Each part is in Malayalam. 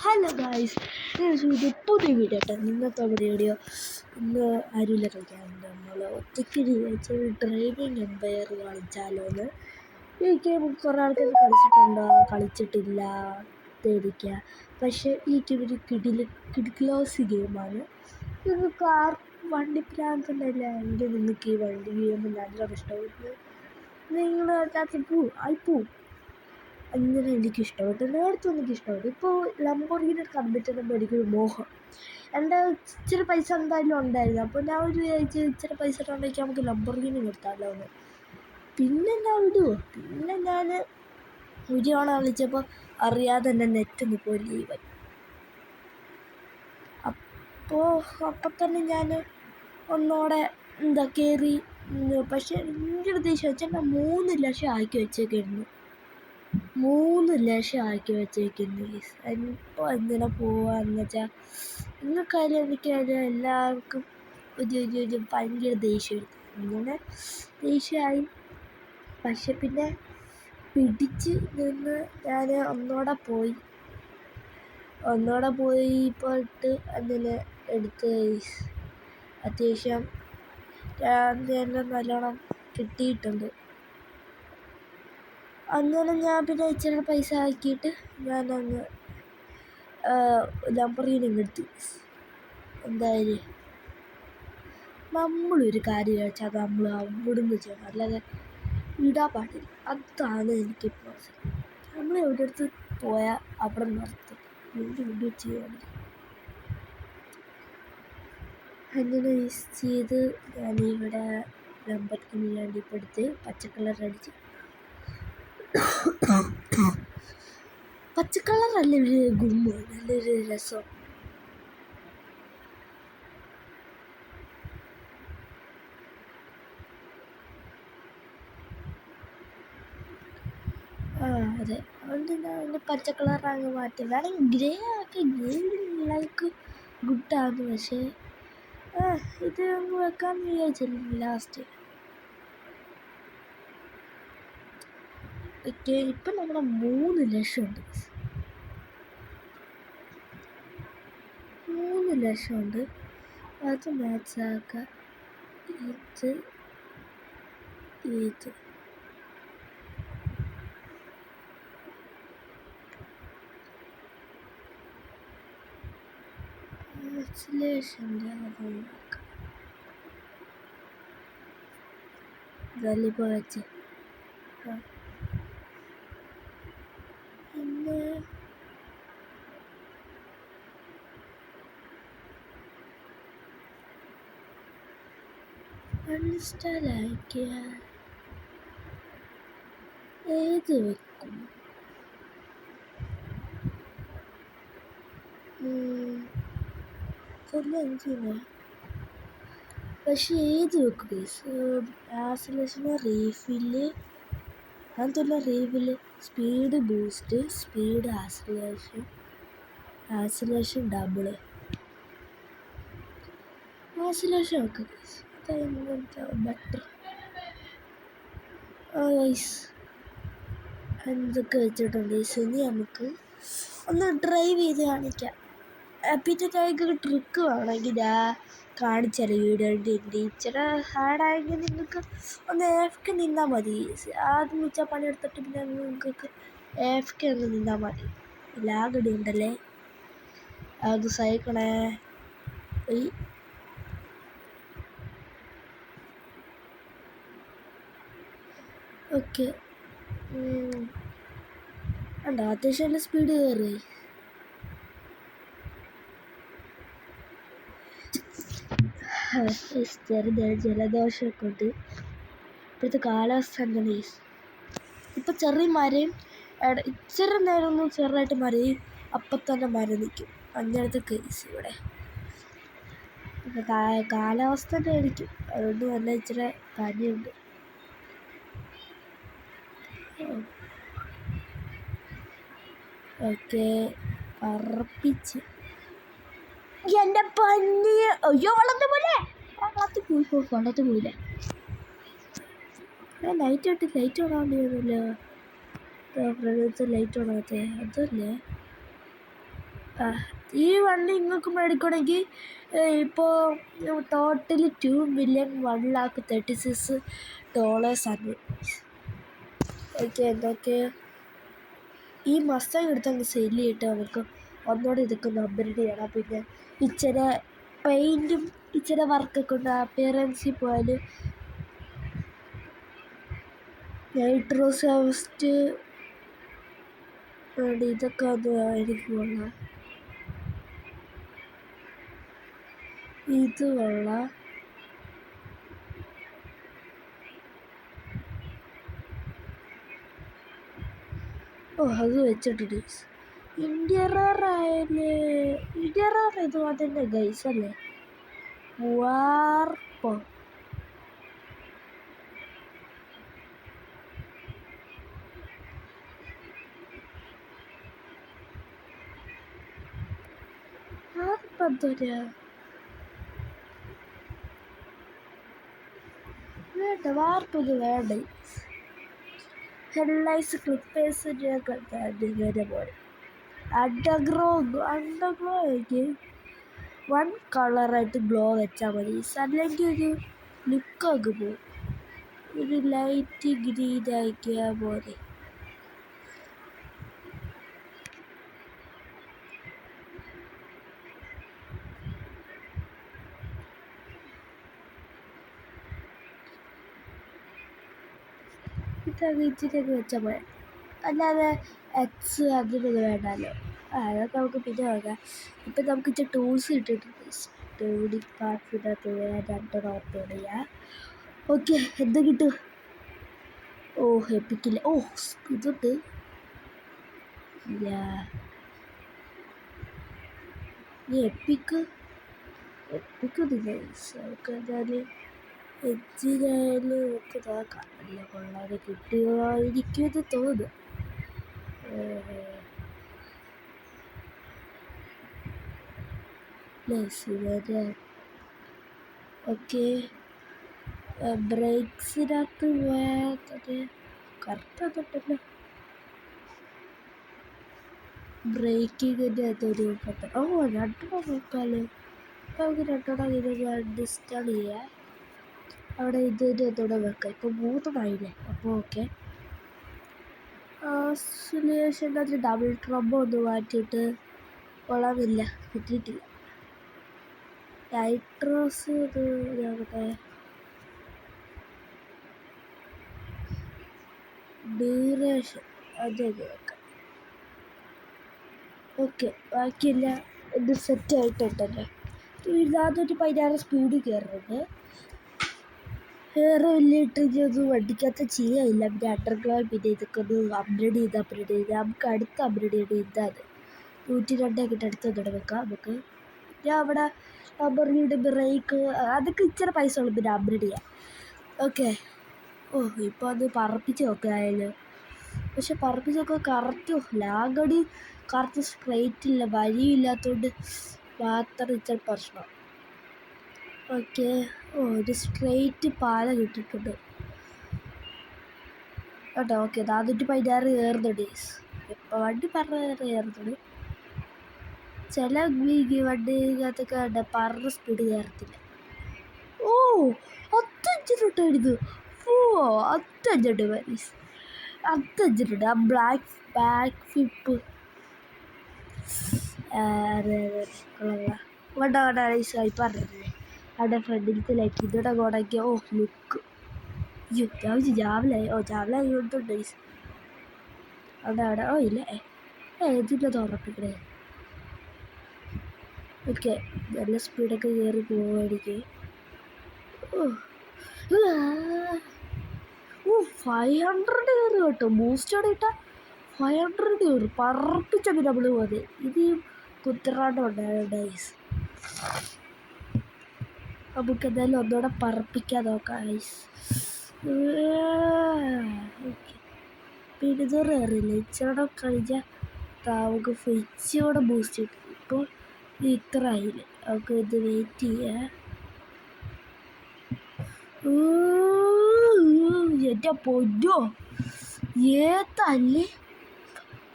ഹലോ ഗായ്സ്, ഇത് പുതിയ വീഡിയോ കേട്ടോ. ഇന്നത്തെ വീഡിയോ ഇന്ന് ആരുമില്ല കളിക്കാറുണ്ട്. നമ്മൾ ഒറ്റയ്ക്ക് വെച്ച് ഡ്രൈവിംഗ് എംപയർ കളിച്ചാലോന്ന് ഈ ഗെയിം കുറേ ആൾക്കാർ കളിച്ചിട്ടുണ്ടോ? കളിച്ചിട്ടില്ല, പേടിക്കുക. പക്ഷേ ഈ ഗെയിം ഒരു കിഡിലോസ് ഗെയിമാണ്. ഇത് കാർ വണ്ടി പ്രാന്തല്ല. എൻ്റെ നിങ്ങൾക്ക് ഈ വണ്ടി ഗെയിം നല്ല ഇഷ്ടപ്പെടുന്നു. നിങ്ങൾ അതിനകത്ത് പോവും അങ്ങനെ എനിക്കിഷ്ടപ്പെട്ടു. നേരത്തെ എനിക്കിഷ്ടപ്പെട്ടു. ഇപ്പോൾ ലംബോർഗിനി കണ്ടിട്ടുണ്ടെങ്കിൽ എനിക്കൊരു മോഹം. എൻ്റെ ഇച്ചിരി പൈസ എന്തായാലും ഉണ്ടായിരുന്നു. അപ്പോൾ ഞാൻ വിചാരിച്ച് ഇച്ചിരി പൈസ ഉണ്ടെങ്കിൽ നമുക്ക് ലംബോർഗിനി നിർത്താമല്ലോ എന്ന്. പിന്നെ ഞാൻ പിന്നെ ഞാൻ ഒരു തവണ വിളിച്ചപ്പോൾ അറിയാതെ എൻ്റെ നെറ്റൊന്ന് പോയി ലീവായി. അപ്പം തന്നെ ഞാൻ ഒന്നോടെ കയറി. പക്ഷേ എൻ്റെ ഉദ്ദേശം വെച്ചാൽ ഞാൻ 3 ലക്ഷം ആക്കി വെച്ചേക്കായിരുന്നു. 3 ലക്ഷം ആക്കി വെച്ചേക്കുന്നു. ഇപ്പോൾ എന്തിനാ പോവാന്ന് വെച്ചാൽ നിങ്ങൾക്കായാലും എനിക്കായാലും എല്ലാവർക്കും ഒരു ഭയങ്കര ദേഷ്യം എടുത്തു. അങ്ങനെ ദേഷ്യമായി. പക്ഷെ പിന്നെ പിടിച്ച് നിന്ന് ഞാൻ ഒന്നോടെ പോയിട്ട് അതിന് എടുത്ത് അത്യാവശ്യം നല്ലോണം കിട്ടിയിട്ടുണ്ട്. അങ്ങനെ ഞാൻ പിന്നെ ഇച്ചിരി പൈസ ആക്കിയിട്ട് ഞാനങ്ങ് ലംബോർഗിനി എടുത്തു. എന്തായാലും നമ്മളൊരു കാര്യം വെച്ചാൽ അത് നമ്മൾ അവിടുന്ന് ചെയ്യണം, അല്ലാതെ ഇടാൻ പാടില്ല. അതാണ് എനിക്കിപ്പോൾ നമ്മൾ എവിടെ അടുത്ത് പോയാൽ അവിടെ നിർത്തും, വീണ്ടും ചെയ്യാൻ. അങ്ങനെ ചെയ്ത് ഞാനിവിടെ ലംബോർഗിനി വേണ്ടി ഇപ്പോൾ എടുത്ത് പച്ചക്കളർ അടിച്ച്. പച്ചക്കളർ നല്ലൊരു ഗുമ്മ, നല്ലൊരു രസം. അതെ, അതുകൊണ്ട് ഞാൻ അതിൻ്റെ പച്ചക്കളർ അങ്ങ് മാറ്റി. വേണമെങ്കിൽ ഗ്രേ ആക്കി, ഗ്രേ ഗുഡാണ്. പക്ഷേ ഇത് അങ്ങ് വെക്കാമെന്ന് വിചാരിച്ചില്ല ലാസ്റ്റ്. ഇപ്പം നമ്മുടെ 3 ലക്ഷമുണ്ട്. 3 ലക്ഷമുണ്ട്. അത് മാച്ചാക്കാം. ഇത് ആക്സിലേഷൻ്റെ അത് നോക്കാം. ഇതല്ലിപ്പോൾ വെച്ച് പിന്നെ അൺഇൻസ്റ്റാൾ ആക്കിയാൽ ഏത് വെക്കും? എന്തിനാ പക്ഷെ ഏത് വെക്കും? ആക്സിലേഷന് റീഫില്ല്, അതുപോലെ refill, speed boost, speed acceleration double. Acceleration വെക്കും. ബെറ്റർ. എന്തൊക്കെ വെച്ചിട്ടുണ്ട്. ഇനി നമുക്ക് ഒന്ന് ഡ്രൈവ് ചെയ്ത് കാണിക്കാം. പിന്നെ ഞങ്ങൾക്ക് ട്രിക്ക് വേണമെങ്കിൽ ഞാൻ കാണിച്ചുതരാം. വീഡിയോ ഇച്ചിരി ഹാർഡായെങ്കിൽ നിങ്ങൾക്ക് ഒന്ന് AFK നിന്നാൽ മതി. ആദ്യം വെച്ചാൽ പണിയെടുത്തിട്ട് പിന്നെ നിങ്ങൾക്ക് AFK ഒന്ന് നിന്നാൽ മതി. ലാഗടി ഉണ്ടല്ലേ, അത് സഹിക്കണേ. ഓക്കെ, ഉണ്ടോ? അത്യാവശ്യം നല്ല സ്പീഡ് കയറി. ജലദോഷമൊക്കെ ഉണ്ട്. ഇപ്പോഴത്തെ കാലാവസ്ഥ എന്താണ്? ഇപ്പം ചെറിയ മരയും ഇച്ചിരി നേരം ഒന്ന് ചെറുതായിട്ട് മരയും അപ്പം തന്നെ മരം നിൽക്കും. അങ്ങനത്തെ കേസ് ഇവിടെ. കാലാവസ്ഥ തന്നെ ആയിരിക്കും, അതുകൊണ്ട് നല്ല ഇച്ചിരി പനിയുണ്ട്. ഓക്കെ, പറപ്പിച്ച് എൻ്റെ പനി. അയ്യോ, വെള്ളത്തിൽ പോയില്ല. ലൈറ്റ് ഓണാണ്ടിരുന്നല്ലോ. ലൈറ്റ് ഓണാകത്തെ അതല്ലേ. ഈ വണ്ടി നിങ്ങൾക്ക് മേടിക്കണമെങ്കിൽ ഇപ്പോൾ ടോട്ടൽ $2,136,000 ആണ്. ഓക്കെ, എന്തൊക്കെ ഈ മസ്താങ് എടുത്തങ്ങ് സെയിൽ ചെയ്തിട്ട് നമുക്ക് ഒന്നുകൂടെ ഇതൊക്കെ ഒന്ന് അപ്ഗ്രേഡ് ചെയ്യണം. പിന്നെ ഇച്ചിരി പെയിൻറ്റും ഇച്ചിരി വർക്കൊക്കെ ഉണ്ട്. അപ്പിയറൻസിൽ പോയാൽ നൈട്രോസോസ്റ്റ് ഇതൊക്കെ ഒന്ന് എനിക്ക് കൊള്ളാം. ഇത് കൊള്ളാം. അത് വെച്ചിട്ടുണ്ട്. ഇന്റീരിയർ ഇത് തന്നെ ഗൈസ് അല്ലേ? വാർപ്പോ വേണ്ട, വാർപ്പൊന്നും വേണ്ട. ഹെഡ്ലൈറ്റ്സ് ക്ലിപ്പേഴ്സിൻ്റെ ഇങ്ങനെ പോലെ അണ്ടർഗ്രോ എനിക്ക് 1 കളറായിട്ട് ഗ്ലോ വെച്ചാൽ മതി. അല്ലെങ്കിൽ ഒരു ലുക്കൊക്കെ പോകും. ഒരു ലൈറ്റ് ഗ്രീൻ ആക്കിയാൽ പോലെ. ഇതൊക്കെ ഇച്ചിരിയൊക്കെ വെച്ചാൽ പോലെ. അല്ലാതെ എക്സ് അതിനൊന്നും വേണ്ടല്ലോ. അതൊക്കെ നമുക്ക് പിന്നെ നോക്കാം. ഇപ്പം നമുക്ക് ഇച്ചിരി ടൂൾസ് കിട്ടിയിട്ടുണ്ട്. പാർട്ടിനകത്ത് 2 ഓപ്പൺ ചെയ്യാം. ഓക്കെ, എന്താ കിട്ടും? എപ്പിക്കില്ല. ഇതുണ്ട്. എപ്പിക്കൊന്നുമില്ല. നമുക്ക് എന്തായാലും എച്ചിനായാലും ഒക്കെ നോക്കാം. നല്ല കൊള്ളാതെ കിട്ടുമായിരിക്കുമെന്ന് തോന്നുന്നു. ഓക്കെ, ബ്രേക്സിനകത്ത് പോയാൽ കറക്റ്റ് വന്നിട്ടല്ലോ. ബ്രേക്കിങ്ങിൻ്റെ അതൊരു 2 നോക്കാമല്ലോ. നമുക്ക് 2 ഇത് ഡിസ്റ്റാൾ ചെയ്യാം. അവിടെ ഇതിൻ്റെ അതോടെ വെക്കാം. ഇപ്പോൾ 3 ആയില്ലേ. അപ്പോൾ ഓക്കെ, ആക്സിലേഷൻ്റെ അതിൽ ഡബിൾ ട്രംബ് ഒന്ന് മാറ്റിയിട്ട് കൊള്ളാമില്ല, കിട്ടിയിട്ടില്ല. നൈട്രോസ് ഇത് നോക്കട്ടെ. ഡ്യൂറേഷൻ അതൊക്കെ വെക്കാം. ഓക്കെ, ബാക്കിയില്ല. ഇത് സെറ്റായിട്ടുണ്ടല്ലോ. 416 സ്പീഡ് കയറുന്നുണ്ട്. വേറെ വലിയ ഇട്ടൊന്നും വണ്ടിക്കകത്ത് ചെയ്യാനില്ല. പിന്നെ അണ്ടർഗ്രൗണ്ട് പിന്നെ ഇതൊക്കെ ഒന്ന് അപ്ഗ്രേഡ് ചെയ്ത് നമുക്ക് അടുത്ത് അപ്ഗ്രേഡ് ചെയ്യേണ്ടത് ഇതാണ്. 102 ആക്കിയിട്ട് അടുത്തൊന്നുകൂടെ വെക്കാം നമുക്ക്. ഞാൻ അവിടെ അമറിയുടെ ബ്രേക്ക് അതൊക്കെ ഇച്ചിരി പൈസ ഉള്ളു. പിന്നെ അപ്ഗ്രേഡ് ചെയ്യാം. ഓക്കെ, ഇപ്പോൾ അത് പറപ്പിച്ച് നോക്കായാലും. പക്ഷെ പറപ്പിച്ച് നോക്കുക കറക്റ്റ് ലാഗടി കറക്റ്റ് സ്ട്രെയിറ്റ് ഇല്ല, വഴിയില്ലാത്തതുകൊണ്ട് മാത്രം ഇച്ചിരി പ്രശ്നം. ഓക്കെ, ഒരു സ്ട്രെയിറ്റ് പാല കിട്ടിയിട്ടുണ്ട് കേട്ടോ. ഓക്കെ, 416 കയറുന്നുണ്ട്. ഇപ്പോൾ വണ്ടി കയറുന്നുണ്ട്. ചില വണ്ടിക്കകത്തൊക്കെ പറഞ്ഞ സ്പീഡ് കയറത്തില്ല. 5 എടുത്തു. 5 പാരീസ് 5 ആ ബാക്ക് ഫ്ലിപ്പ്. വേണ്ട പറഞ്ഞില്ലേ അവിടെ ഫ്രണ്ടിലത്തെ ലൈറ്റ് ഇതോടെ കോടയ്ക്ക്. ലുക്ക് ജാവലായി കൊണ്ടുണ്ട് അവിടെ. ഇല്ല ഇതിൻ്റെ തുറപ്പിക്കണേ. ഓക്കെ, നല്ല സ്പീഡൊക്കെ കയറി പോവായിരിക്കും. 500 കയറി കേട്ടോ. ബൂസ്റ്റോടെ ഇട്ടാൽ 500 കയറി പറപ്പിച്ചൊക്കെ നമ്മൾ പോകുന്നത്. ഇത് കുത്തിറാണ്ട് ഉണ്ടായിരുന്നു. നമുക്ക് എന്തായാലും ഒന്നുകൂടെ പറപ്പിക്കാൻ നോക്കാം. പിന്നെ ഇത് കയറില്ല. ഇച്ചിരി കഴിഞ്ഞാൽ നമുക്ക് ഇച്ചിരി ബൂസ്റ്റ് കിട്ടും. ഇപ്പോൾ ഇത്ര ആയില്ല. നമുക്ക് ഇത് വെയിറ്റ് ചെയ്യാം. എൻ്റെ പൊന്നോ, ഏതല്ലേ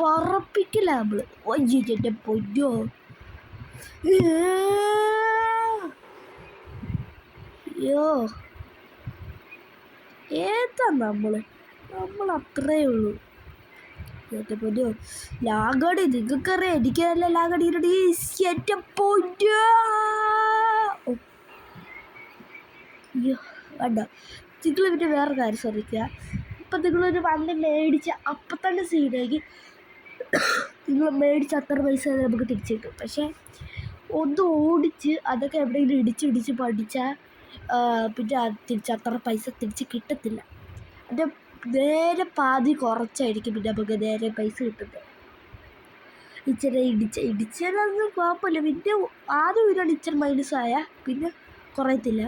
പറപ്പിക്കില്ല നമ്മൾ. ഒയ്യെൻ്റെ പൊന്നോ, അയ്യോ ഏതാ നമ്മൾ അത്രേ ഉള്ളൂ. എൻ്റെ പൊന്നോ, ലാഗടി നിങ്ങൾക്കറിയാം, എനിക്കല്ല ലാഗടി എൻ്റെ പൊന്നോ. അയ്യോ വേണ്ട. നിങ്ങൾ പിന്നെ വേറെ കാര്യം ശ്രദ്ധിക്കുക. ഇപ്പം നിങ്ങളൊരു വണ്ടി മേടിച്ച് അപ്പം തന്നെ സീനാക്കി നിങ്ങൾ മേടിച്ച് അത്ര പൈസ നമുക്ക് തിരിച്ചു കിട്ടും. പക്ഷേ ഒന്ന് ഓടിച്ച് അതൊക്കെ എവിടെയെങ്കിലും ഇടിച്ച് പഠിച്ചാൽ പിന്നെ അത്ര പൈസ തിരിച്ച് കിട്ടത്തില്ല. അതിൻ്റെ നേരെ പാതി കുറച്ചായിരിക്കും പിന്നെ നമുക്ക് നേരെ പൈസ കിട്ടുന്നത്. ഇച്ചിരി ഇടിച്ചാലൊന്നും കുഴപ്പമില്ല. പിന്നെ ആദ്യം വീടാണ് ഇച്ചിരി മൈനസായാൽ പിന്നെ കുറയത്തില്ല.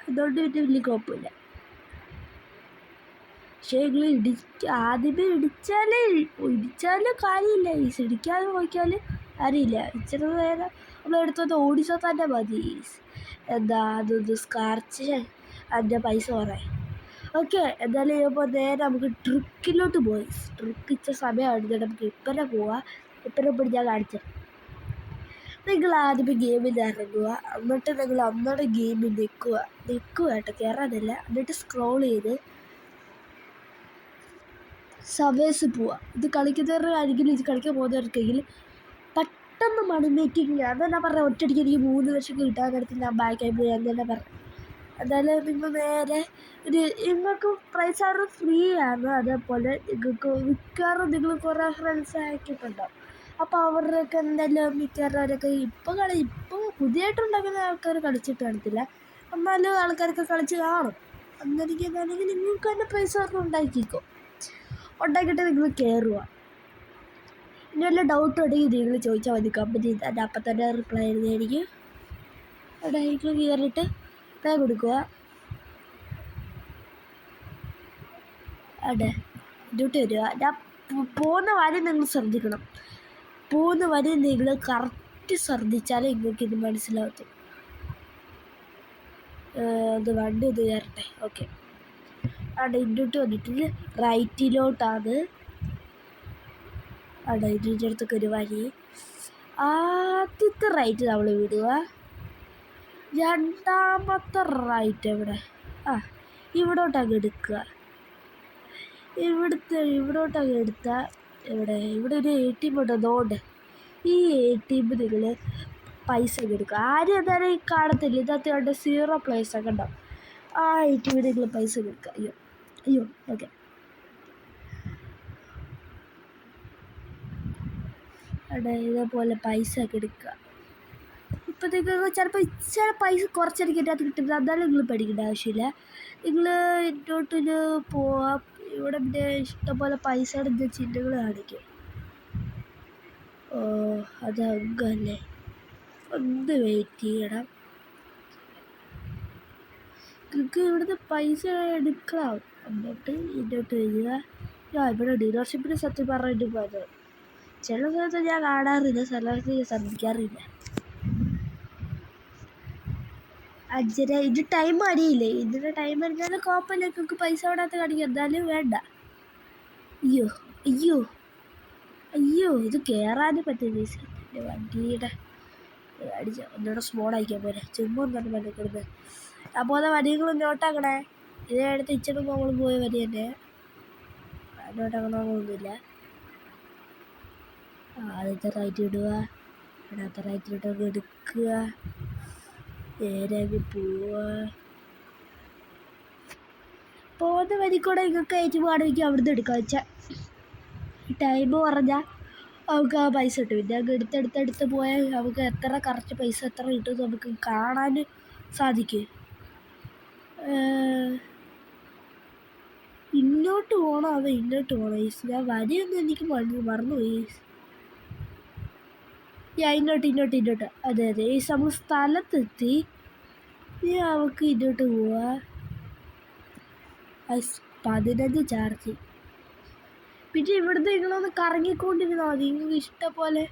അതുകൊണ്ട് പിന്നെ വലിയ കുഴപ്പമില്ല. പക്ഷേ നിങ്ങൾ ആദ്യമേ ഇടിച്ചാലും കാര്യമില്ല. ഇടിക്കാതെ നോക്കിയാൽ കാര്യമില്ല. ഇച്ചിരി നേരം നമ്മളെടുത്തൊന്ന് ഓടിച്ചാൽ തന്നെ മതി. എന്താ അതൊന്ന് സ്ക്രാച്ച് അതിൻ്റെ പൈസ കുറേ. ഓക്കെ, എന്തായാലും ഇപ്പോൾ നേരെ നമുക്ക് ട്രിക്കിലോട്ട് പോയി. ട്രിക്ക് ഇച്ച സമയമാണ്. നമുക്ക് ഇപ്പനെ പോവാം. ഇപ്പനെ പോയി ഞാൻ കാണിച്ചത്. നിങ്ങൾ ആദ്യമേ ഗെയിമിൽ ഇറങ്ങുക. എന്നിട്ട് നിങ്ങൾ അന്നോടെ ഗെയിമിൽ നിൽക്കുക കേട്ടോ, കയറാനില്ല. എന്നിട്ട് സ്ക്രോൾ ചെയ്ത് സർവേഴ്സ് പോവുക. ഇത് കളിക്കുന്നവരാണെങ്കിലും ഇത് കളിക്കാൻ പോകുന്നവർക്കെങ്കിൽ പെട്ടെന്ന് മണി മേക്കിങ്. അതെന്നാ പറഞ്ഞത്, ഒറ്റയടിക്ക് എനിക്ക് 3 ലക്ഷം കിട്ടാൻ നേരത്ത് ഞാൻ ബാക്കായി പോയി എന്ന് തന്നെ പറഞ്ഞു. എന്തായാലും നിങ്ങൾ നേരെ നിങ്ങൾക്ക് പ്രൈസ് അവർ ഫ്രീ ആണ്. അതേപോലെ നിങ്ങൾക്ക് മിക്കവാറും നിങ്ങൾ കുറേ ഫ്രണ്ട്സ് ആക്കിയിട്ടുണ്ടാവും. അപ്പോൾ അവരുടെയൊക്കെ എന്തായാലും മിക്കവാറും ഇപ്പോൾ പുതിയതായിട്ടുണ്ടാക്കുന്ന ആൾക്കാർ കളിച്ചിട്ട് കാണത്തില്ല. എന്നാലും ആൾക്കാരൊക്കെ കളിച്ച് കാണും. അന്നെനിക്കെന്താണെങ്കിൽ നിങ്ങൾക്ക് തന്നെ പ്രൈസ് അവർക്ക് ഉണ്ടാക്കിയിട്ട് നിങ്ങൾ കയറുക. ഇനി വല്ല ഡൗട്ട് ഉണ്ടെങ്കിൽ നിങ്ങൾ ചോദിച്ചാൽ മതി. കമ്പനി തന്നെ അപ്പം തന്നെ റിപ്ലൈ ചെയ്യുന്നതായിരിക്കും. അവിടെ നിങ്ങൾ കയറിയിട്ട് പേ കൊടുക്കുക. അവിടെ ഇങ്ങോട്ട് വരിക. ഞാൻ പോകുന്ന വഴി നിങ്ങൾ ശ്രദ്ധിക്കണം. പോകുന്ന വഴി നിങ്ങൾ കറക്റ്റ് ശ്രദ്ധിച്ചാലേ നിങ്ങൾക്കിത് മനസ്സിലാവത്തുള്ളൂ. അത് വണ്ടി ഒന്ന് കയറട്ടെ. ഓക്കെ, അവിടെ ഇങ്ങോട്ട് വന്നിട്ട് റൈറ്റിലോട്ടാണ്. അവിടെ ഇതിൻ്റെ അടുത്തൊക്കെ ഒരു വഴി. ആദ്യത്തെ റൈറ്റ് നമ്മൾ വിടുക. രണ്ടാമത്തെ റൈറ്റ് എവിടെ? ഇവിടോട്ടങ്ങ് എടുക്കുക. ഇവിടോട്ടങ്ങ് എടുത്താൽ ഇവിടെ ഒരു ATM ഉണ്ട്. അതുകൊണ്ട് ഈ ATM നിങ്ങൾ പൈസ എടുക്കുക. ആരും എന്തായാലും കാണത്തില്ല. ഇതിനകത്ത് കണ്ട് 0 പ്ലേസ് ഒക്കെ ഉണ്ടാവും. ആ ATM നിങ്ങൾ പൈസ എടുക്കുക. അയ്യോ ഓക്കെ. അവിടെ ഇതേപോലെ പൈസ ഒക്കെ എടുക്കുക. ഇപ്പം നിങ്ങൾക്ക് ചിലപ്പോൾ ഇച്ചിരി പൈസ കുറച്ചെനിക്ക് ഇതിനകത്ത് കിട്ടുന്നത്. എന്നാലും നിങ്ങൾ പേടിക്കേണ്ട ആവശ്യമില്ല. നിങ്ങൾ ഇങ്ങോട്ടിന് പോവാം. ഇവിടെ പിന്നെ ഇഷ്ടംപോലെ പൈസയുടെ ചിഹ്നങ്ങൾ കാണിക്കും. അതല്ലേ, ഒന്ന് വെയിറ്റ് ചെയ്യണം. നിങ്ങൾക്ക് ഇവിടുന്ന് പൈസ എടുക്കണം. എന്നിട്ട് ഇങ്ങോട്ട് വരിക. ഇവിടെ ഡീലർഷിപ്പിന് സത്യം പറഞ്ഞിട്ട് പോയത് ചില സ്ഥലത്ത് ഞാൻ കാണാറില്ല, ചില സ്ഥലത്ത് ഞാൻ ശ്രദ്ധിക്കാറില്ല. 5:30 ഇത് ടൈം അറിയില്ലേ? ഇതിൻ്റെ ടൈം അറിഞ്ഞാലും കുഴപ്പമില്ല. നിങ്ങൾക്ക് പൈസ വിടാത്ത കാണിക്കും. എന്തായാലും വേണ്ട. അയ്യോ ഇത് കയറാനും പറ്റില്ല. എൻ്റെ വണ്ടിയുടെ അടിച്ച ഒന്നുകൂടെ സ്മോൾ അയക്കാൻ പോലെ ചുമ്മാ ഒന്നാണ് വണ്ടി കൊടുക്കുന്നത്. അപ്പോൾ വരികൾ നോട്ടാക്കണേ. ഇതിനടുത്ത് ഇച്ചിരി നമ്മൾ പോയ വരി തന്നെ നോട്ടാക്കണമെന്നൊന്നുമില്ല. ആദ്യത്തെ റൈറ്റ് ഇടുക. രണ്ടാമത്തെ റൈറ്റിലോട്ടൊക്കെ എടുക്കുക. നേരെ പോവുക. പോകുന്ന വരിക്കൂടെ നിങ്ങൾക്ക് ഏറ്റവും പാടുവയ്ക്കും അവിടുന്ന് എടുക്കുക. വെച്ചാൽ ടൈം പറഞ്ഞാൽ നമുക്ക് ആ പൈസ കിട്ടും. പിന്നെ അങ്ങ് എടുത്തെടുത്ത് പോയാൽ നമുക്ക് എത്ര കറക്റ്റ് പൈസ എത്ര കിട്ടും നമുക്ക് കാണാൻ സാധിക്കും. ഇങ്ങോട്ട് പോകണോ അതോ ഇങ്ങോട്ട് പോകണോ? ഞാൻ വരിയൊന്നും എനിക്ക് മറന്നുപോയി. ഇങ്ങോട്ട്. അതെ നമ്മൾ സ്ഥലത്തെത്തി. നമുക്ക് ഇങ്ങോട്ട് പോവാ. 15 ചാർജ്. പിന്നെ ഇവിടുന്ന് നിങ്ങളൊന്ന് കറങ്ങിക്കൊണ്ടിരുന്നാൽ മതി. നിങ്ങൾക്ക് ഇഷ്ടംപോലെ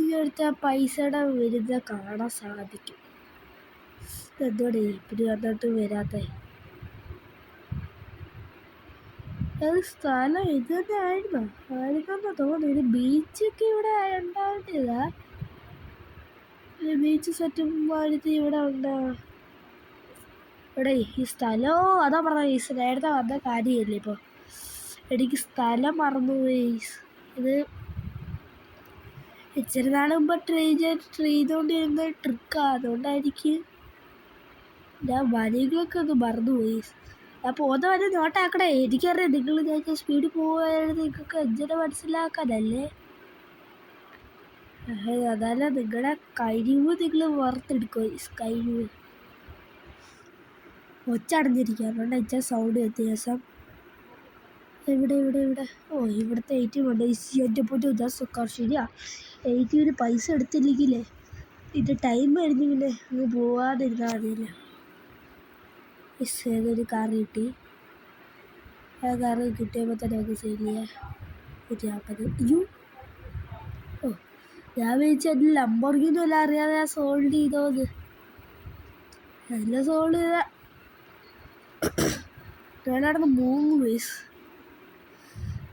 ഇവിടുത്തെ പൈസയുടെ വരുന്ന കാണാൻ സാധിക്കും. എന്തോടെ പിന്നെ വന്നിട്ട് വരാത്ത അത് സ്ഥലം ഇത് തന്നെ ആയിരുന്നെന്ന് തോന്നുന്നു. ഒരു ബീച്ചൊക്കെ ഇവിടെ ഉണ്ടാവേണ്ടതാ. ബീച്ച് സെറ്റും മാരുതി ഇവിടെ ഉണ്ടോ? ഇവിടെ ഈ സ്ഥലമോ അതാ പറഞ്ഞ നേരത്തെ വന്ന കാര്യമല്ലേ ഇപ്പോൾ. എനിക്ക് സ്ഥലം മറന്നുപോയി. ഇത് ഇച്ചിരി നാൾ മുമ്പ് ട്രൈ ചെയ്തുകൊണ്ടിരുന്ന ട്രിക്കാണ്. അതുകൊണ്ടായിരിക്കും ഞാൻ വരികളൊക്കെ ഒന്ന് മറന്നുപോയി. ഞാൻ പോകുന്ന വരെ നോട്ടാക്കണേ. എനിക്കറിയാം നിങ്ങൾ ഞാൻ സ്പീഡിൽ പോവുകയായിരുന്നു നിങ്ങൾക്ക് എങ്ങനെ മനസ്സിലാക്കാനല്ലേ. അതല്ല നിങ്ങളുടെ കഴിവ് നിങ്ങൾ വറുത്തെടുക്കുക. കഴിവ് ഒച്ചടഞ്ഞിരിക്കുക. അതുകൊണ്ട് വെച്ചാൽ സൗണ്ട് വ്യത്യാസം. ഇവിടെ ഇവിടെ ഇവിടെ ഇവിടുത്തെ ATM ഉണ്ട്. എൻ്റെ പോയിട്ട് ശരിയാ. ATM പൈസ എടുത്തില്ലെങ്കിലേ ഇതിൻ്റെ ടൈം കഴിഞ്ഞ് പിന്നെ അങ്ങ് പോവാതിരുന്നാൽ മതിയല്ലോ. ഏതൊരു കാർ കിട്ടി. ആ കാറ് കിട്ടിയപ്പോൾ തന്നെ നമുക്ക് ശരിയാ. 140. ഞാൻ വിളിച്ചു എൻ്റെ ലംബോർഗിനി എല്ലാം അറിയാതെ ഞാൻ സോൾവ് ചെയ്തോന്ന്. എല്ലാം സോൾവ് ചെയ്ത ഞാനവിടുന്ന് 3 വയസ്സ്.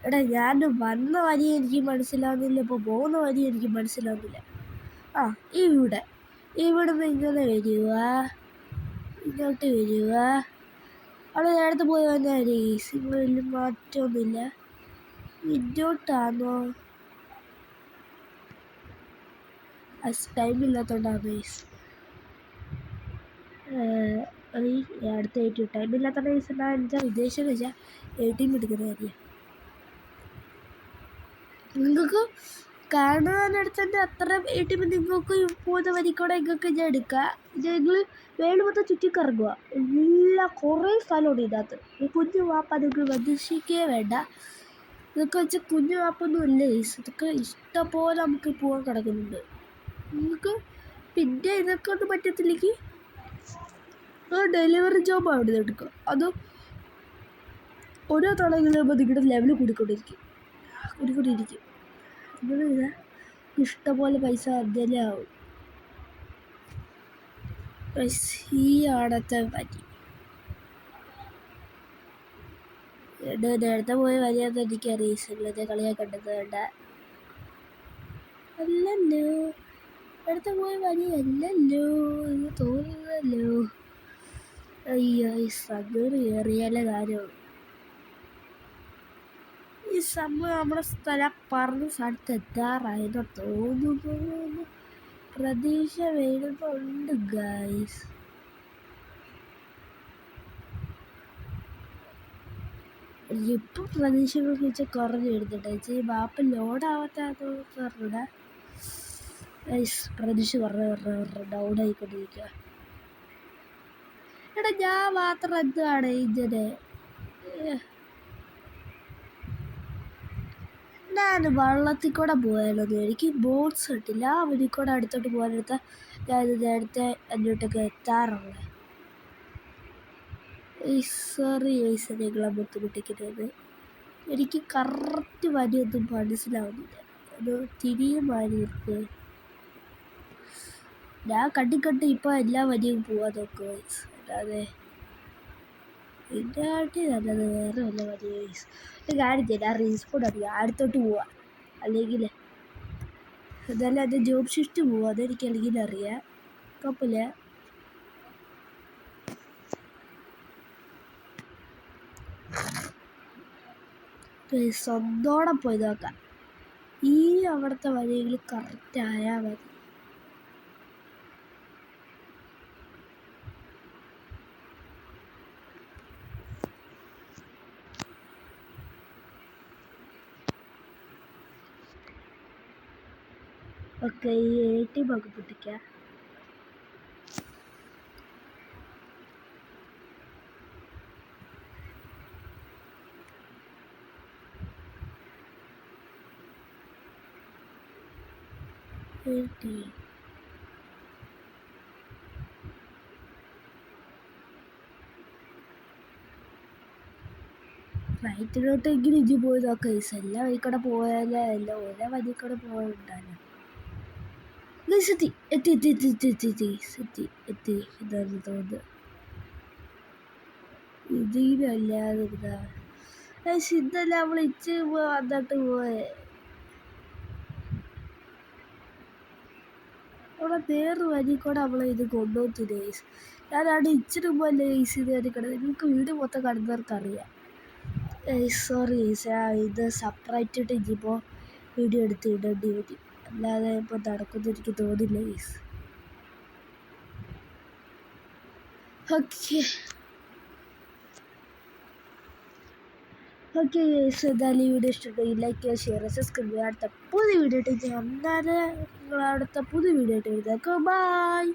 എടാ ഞാൻ വന്ന വരി എനിക്ക് മനസ്സിലാവുന്നില്ല, ഇപ്പോൾ പോകുന്ന വരി എനിക്ക് മനസ്സിലാവുന്നില്ല. ഇവിടുന്ന് ഇങ്ങനെ വരിക, ഇങ്ങോട്ട് വരിക. അവിടെ നേരത്തെ പോയി വന്നാൽ വലിയ മാറ്റമൊന്നുമില്ല. ഇങ്ങോട്ടാണോ? ടൈമില്ലാത്തതുകൊണ്ടാണ് ഗൈസ്. അടുത്ത ടൈമില്ലാത്ത ഗൈസ് എന്താ വെച്ചാൽ ഉദ്ദേശം വെച്ചാൽ ATM എടുക്കുന്ന കാര്യമാണ്. നിങ്ങൾക്ക് കാണാനടുത്തന്നെ അത്ര ATM നിങ്ങൾക്ക് പോകുന്ന വരിക്കൂടെ നിങ്ങൾക്ക് ഞാൻ എടുക്കാം. നിങ്ങൾ വേള് മൊത്തം ചുറ്റിക്കറങ്ങുക. കുറേ സ്ഥലമുണ്ട് ഇതിനകത്ത്. ഈ കുഞ്ഞു വാപ്പ നിങ്ങൾ പ്രതീക്ഷിക്കേ വേണ്ട. ഇതൊക്കെ വെച്ചാൽ കുഞ്ഞു വാപ്പൊന്നും ഇല്ല ഗൈസ്. ഇതൊക്കെ ഇഷ്ടംപോലെ നമുക്ക് പോകാൻ കിടക്കുന്നുണ്ട്. നിങ്ങൾക്ക് പിന്നെ ഇതൊക്കെ ഒന്നും പറ്റത്തില്ലെങ്കിൽ ഡെലിവറി ജോബ് അവിടെ നിന്ന് എടുക്കുക. അത് ഓരോ തവണ നിങ്ങളുടെ ലെവൽ കൂടിക്കൊണ്ടിരിക്കും. നിങ്ങളിത് ഇഷ്ടംപോലെ പൈസ അതിലേ ആവും. ഈ ആടത്തെ പറ്റി നേരത്തെ പോയി വലിയെന്ന് എനിക്കറിയില്ല. കളിയാക്കണ്ടത് വേണ്ട. അല്ലല്ലോ, നേരത്തെ പോയി വലിയല്ലോ എന്ന് തോന്നുന്നല്ലോ. അയ്യോ, ഈ സംഗതി ഏറിയാലേ കാര്യമുള്ളൂ. ഈ സംഭവം നമ്മുടെ സ്ഥലം പറഞ്ഞ സ്ഥലത്ത് എത്താറായെന്ന് തോന്നുന്നു. പ്രതീക്ഷ വരുന്നുണ്ട് ഗൈസ്. ഇപ്പം പ്രതീക്ഷകളൊക്കെ വെച്ചാൽ കുറഞ്ഞു വരുന്നുണ്ട്. ഈ മാപ്പ് ലോഡാവാത്തതെന്ന് പറഞ്ഞൂടെ ഗൈസ്. പ്രതീക്ഷ കുറഞ്ഞ ഡൗൺ ആയിക്കൊണ്ടിരിക്കുക. എടാ ഞാൻ മാത്രം എന്താണ് ഇങ്ങനെ? ഞാൻ വള്ളത്തിൽ കൂടെ പോയാലൊന്നും എനിക്ക് ബോട്ട്സ് കിട്ടില്ല. ആ വഴി കൂടെ അടുത്തോട്ട് പോകാനെടുത്താൽ ഞാൻ നേരത്തെ അങ്ങോട്ടൊക്കെ എത്താറുള്ളത്. സോറി ഗൈസ്, നിങ്ങളെ ബുദ്ധിമുട്ടിക്കുന്നത്. എനിക്ക് കറക്റ്റ് വരിയൊന്നും മനസ്സിലാവുന്നില്ല. അത് തിരിയും മാറി നിൽക്കുക. ഞാൻ കണ്ടി ഇപ്പോൾ എല്ലാ വരിയും പോവാൻ നോക്കുക ഗൈസ്. അല്ലാതെ എൻ്റെ നാട്ടിൽ നല്ലത് വേറെ വല്ല വരി ഗൈസ്. ഒരു കാര്യം ചെയ്യാം, ഞാൻ റീസ്പോണ്ട് അറിയാം അടുത്തോട്ട് പോവാം. അല്ലെങ്കിൽ അതല്ല എൻ്റെ ജോബ് ഷിഫ്റ്റ് പോവാം. അതെനിക്ക് അല്ലെങ്കിൽ അറിയാം. കുഴപ്പമില്ല. സ്വന്തോടെ പോയി നോക്കാം. ഈ അവിടുത്തെ വഴികൾ കറക്റ്റ് ആയാൽ മതി. ഓക്കെ, ഈ ATM ഒക്കെ പൊട്ടിക്കാം. റൈറ്റിലോട്ട് എങ്കിലും ഇഞ്ചി പോയി നോക്കാം. എല്ലാ വഴി കൂടെ പോയാലേ എല്ലാം ഒരേ വഴി കൂടെ പോകാനുണ്ടാലോ. എത്തി ഇതായിരുന്നു തോന്നുന്നു. ഇതിലല്ലാതെ ഗൈസ് ഇന്നലെ അവൾ ഇച്ച് വന്നിട്ട് പോയേ. അവളെ വേറെ വരി കൂടെ അവളെ ഇത് കൊണ്ടുപോകുന്നത് ഗൈസ്. ഞാനാണ് ഇച്ചിരി മുമ്പല്ലേ ഗൈസ് ഇത് വരെ കിടന്നത്. നിങ്ങൾക്ക് വീട് മൊത്തം കടന്നവർക്കറിയാം. സോറി ഗൈസ്, ഇത് സെപ്പറേറ്റ് ഇട്ട് ഇനിയിപ്പോൾ വീഡിയോ എടുത്ത് ഇടേണ്ടി വരും. അല്ലാതെ ഇപ്പോൾ നടക്കുമെന്ന് എനിക്ക് തോന്നില്ല ഗൈസ്. ഓക്കെ ഗൈസ്, എന്തായാലും ഈ വീഡിയോ ഇഷ്ടപ്പെട്ടെങ്കിൽ ലൈക്ക് ചെയ്യുക, ഷെയർ ചെയ്യുക, സബ്സ്ക്രൈബ് ചെയ്യുക. അടുത്ത പുതിയ വീഡിയോ ഇട്ട് ഞാൻ അടുത്ത പുതിയ വീഡിയോ ഇട്ട് വരുന്നേക്കും. ബൈ.